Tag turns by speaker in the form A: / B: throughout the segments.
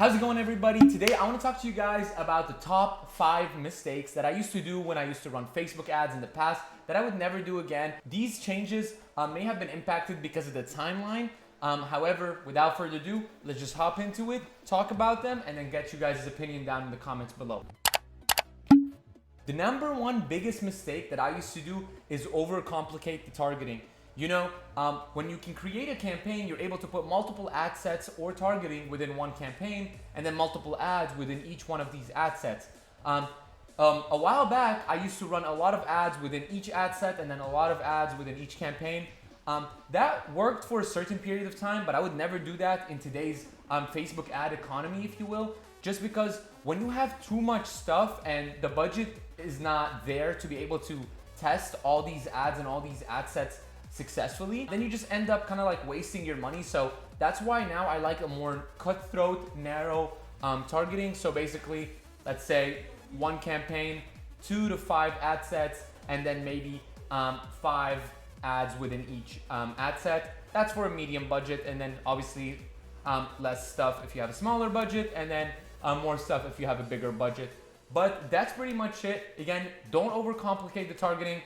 A: How's it going, everybody? Today I want to talk to you guys about the top 5 mistakes that I used to do when I used to run Facebook ads in the past that I would never do again. These changes may have been impacted because of the timeline. However, without further ado, let's just hop into it, talk about them, and then get you guys' opinion down in the comments below. The number one biggest mistake that I used to do is overcomplicate the targeting. When you can create a campaign, you're able to put multiple ad sets or targeting within one campaign and then multiple ads within each one of these ad sets. A while back, I used to run a lot of ads within each ad set and then a lot of ads within each campaign. That worked for a certain period of time, but I would never do that in today's Facebook ad economy, if you will, just because when you have too much stuff and the budget is not there to be able to test all these ads and all these ad sets successfully, then you just end up kind of like wasting your money. So that's why now I like a more cutthroat, narrow targeting. So basically, let's say one campaign, 2 to 5 ad sets, and then maybe 5 ads within each ad set. That's for a medium budget, and then obviously less stuff if you have a smaller budget, and then more stuff if you have a bigger budget. But that's pretty much it. Again, don't overcomplicate the targeting.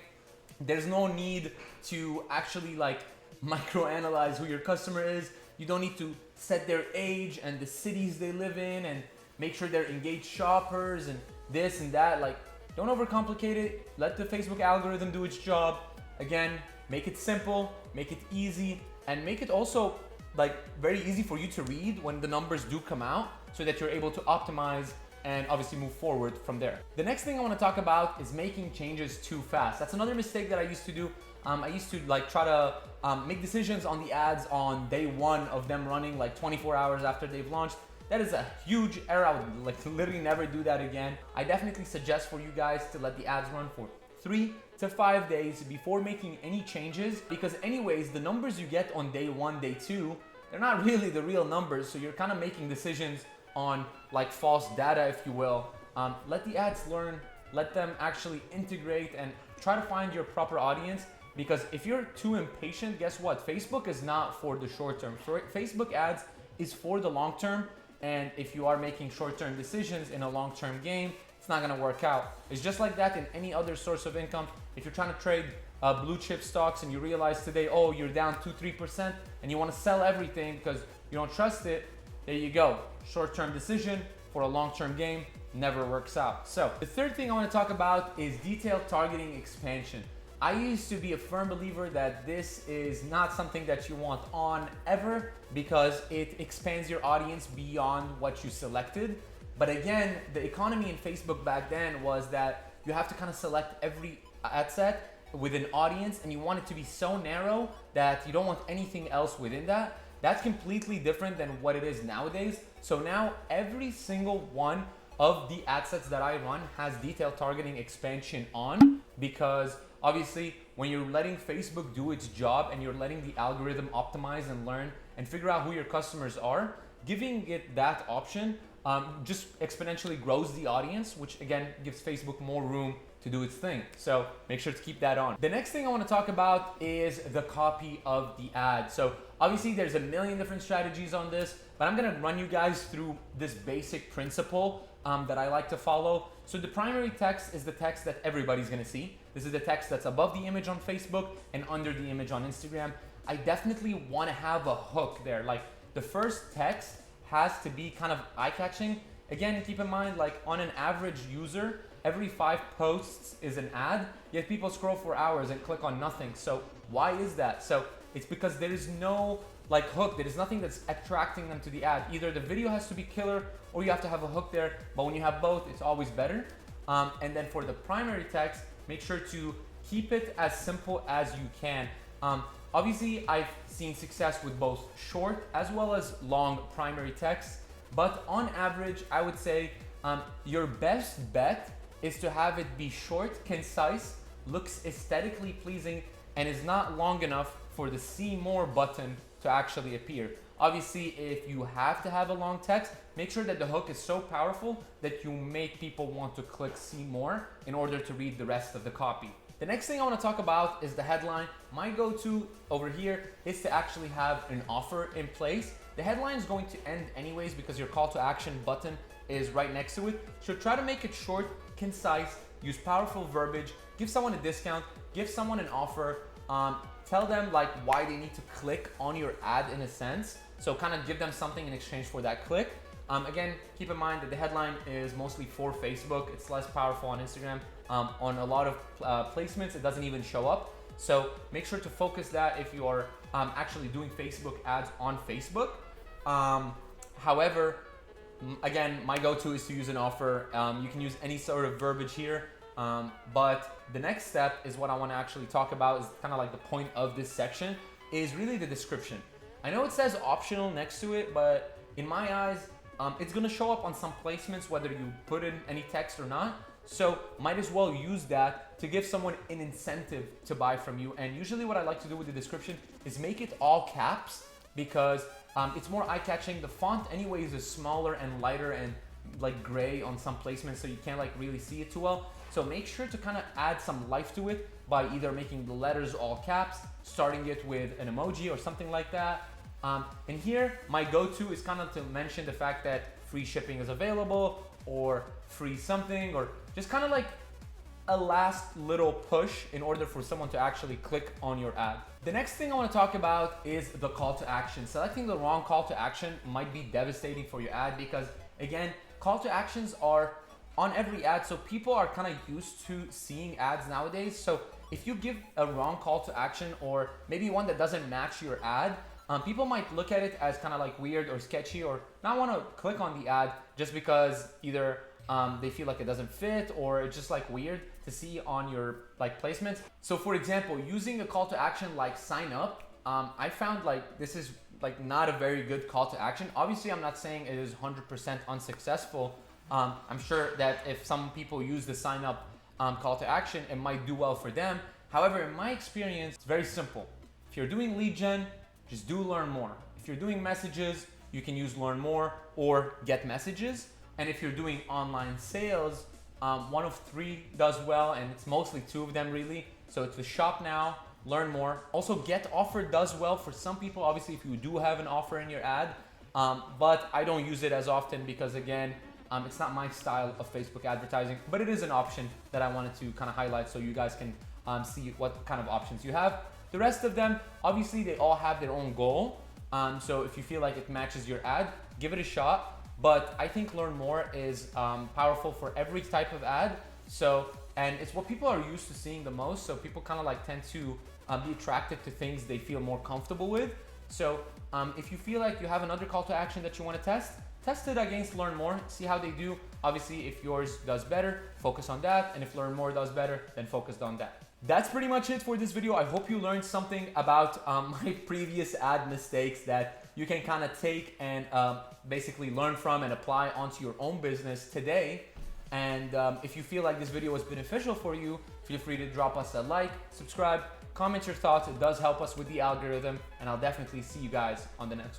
A: There's no need to actually microanalyze who your customer is. You don't need to set their age and the cities they live in and make sure they're engaged shoppers and this and that. Don't overcomplicate it. Let the Facebook algorithm do its job. Again, make it simple, make it easy, and make it also very easy for you to read when the numbers do come out so that you're able to optimize and obviously move forward from there. The next thing I want to talk about is making changes too fast. That's another mistake that I used to do. I used to try to make decisions on the ads on day one of them running, 24 hours after they've launched. That is a huge error. I would literally never do that again. I definitely suggest for you guys to let the ads run for 3 to 5 days before making any changes, because anyways, the numbers you get on day 1, day 2, they're not really the real numbers. So you're kind of making decisions on false data, if you will. Let the ads learn, let them actually integrate and try to find your proper audience, because if you're too impatient, guess what? Facebook is not for the short term. Facebook ads is for the long term, and if you are making short-term decisions in a long-term game, it's not gonna work out. It's just like that in any other source of income. If you're trying to trade blue chip stocks and you realize today, oh, you're down 2-3%, and you wanna sell everything because you don't trust it, there you go. Short-term decision for a long-term game never works out. So the third thing I want to talk about is detailed targeting expansion. I used to be a firm believer that this is not something that you want on ever, because it expands your audience beyond what you selected. But again, the economy in Facebook back then was that you have to kind of select every ad set with an audience, and you want it to be so narrow that you don't want anything else within that. That's completely different than what it is nowadays. So now every single one of the ad sets that I run has detailed targeting expansion on, because obviously when you're letting Facebook do its job and you're letting the algorithm optimize and learn and figure out who your customers are, giving it that option just exponentially grows the audience, which again gives Facebook more room to do its thing. So make sure to keep that on. The next thing I want to talk about is the copy of the ad. So obviously there's a million different strategies on this, but I'm gonna run you guys through this basic principle that I like to follow. So the primary text is the text that everybody's gonna see. This is the text that's above the image on Facebook and under the image on Instagram. I definitely want to have a hook there. The first text has to be kind of eye-catching. Again, keep in mind, on an average user, every 5 posts is an ad, yet people scroll for hours and click on nothing. So why is that? So it's because there is no hook. There is nothing that's attracting them to the ad. Either the video has to be killer or you have to have a hook there, but when you have both, it's always better. And then for the primary text, make sure to keep it as simple as you can. Obviously, I've seen success with both short as well as long primary text, but on average, I would say your best bet is to have it be short, concise, looks aesthetically pleasing, and is not long enough for the see more button to actually appear. Obviously, if you have to have a long text, make sure that the hook is so powerful that you make people want to click see more in order to read the rest of the copy. The next thing I want to talk about is the headline. My go-to over here is to actually have an offer in place. the headline is going to end anyways because your call to action button is right next to it. So try to make it short, concise, use powerful verbiage, give someone a discount, give someone an offer, tell them like why they need to click on your ad in a sense. So kind of give them something in exchange for that click. Again, keep in mind that the headline is mostly for Facebook. It's less powerful on Instagram. On a lot of placements, it doesn't even show up. So make sure to focus that if you are actually doing Facebook ads on Facebook. However, again, my go-to is to use an offer. You can use any sort of verbiage here. But the next step is what I want to actually talk about, is kind of like the point of this section, is really the description. I know it says optional next to it, but in my eyes, it's going to show up on some placements whether you put in any text or not. So might as well use that to give someone an incentive to buy from you. And usually what I like to do with the description is make it all caps, because it's more eye-catching. The font anyways is smaller and lighter and like gray on some placements, so you can't like really see it too well. So make sure to kind of add some life to it by either making the letters all caps, starting it with an emoji or something like that. And here, my go-to is kind of to mention the fact that free shipping is available, or free something, or just kind of like a last little push in order for someone to actually click on your ad. The next thing I want to talk about is the call to action. Selecting the wrong call to action might be devastating for your ad, because again, call to actions are on every ad, so people are kind of used to seeing ads nowadays. So if you give a wrong call to action, or maybe one that doesn't match your ad, people might look at it as kind of like weird or sketchy, or not want to click on the ad just because either they feel like it doesn't fit, or it's just like weird to see on your like placements. So for example, using a call to action like sign up, I found like this is like not a very good call to action. Obviously, I'm not saying it is 100% unsuccessful. I'm sure that if some people use the sign up call to action, it might do well for them. However, in my experience, it's very simple. If you're doing lead gen, just do learn more. If you're doing messages, you can use learn more or get messages. And if you're doing online sales, one of three does well, and it's mostly two of them really. So it's the shop now, learn more. Also, get offer does well for some people, obviously, if you do have an offer in your ad. But I don't use it as often because again, it's not my style of Facebook advertising, but it is an option that I wanted to kind of highlight so you guys can see what kind of options you have. The rest of them, obviously, they all have their own goal. So if you feel like it matches your ad, give it a shot. But I think learn more is powerful for every type of ad. So, and it's what people are used to seeing the most. So people kind of like tend to be attracted to things they feel more comfortable with. So if you feel like you have another call to action that you want to test it against learn more, see how they do. Obviously, if yours does better, focus on that. And if learn more does better, then focus on that. That's pretty much it for this video. I hope you learned something about my previous ad mistakes that you can kind of take and basically learn from and apply onto your own business today. And if you feel like this video was beneficial for you, feel free to drop us a like, subscribe, comment your thoughts. It does help us with the algorithm, and I'll definitely see you guys on the next one.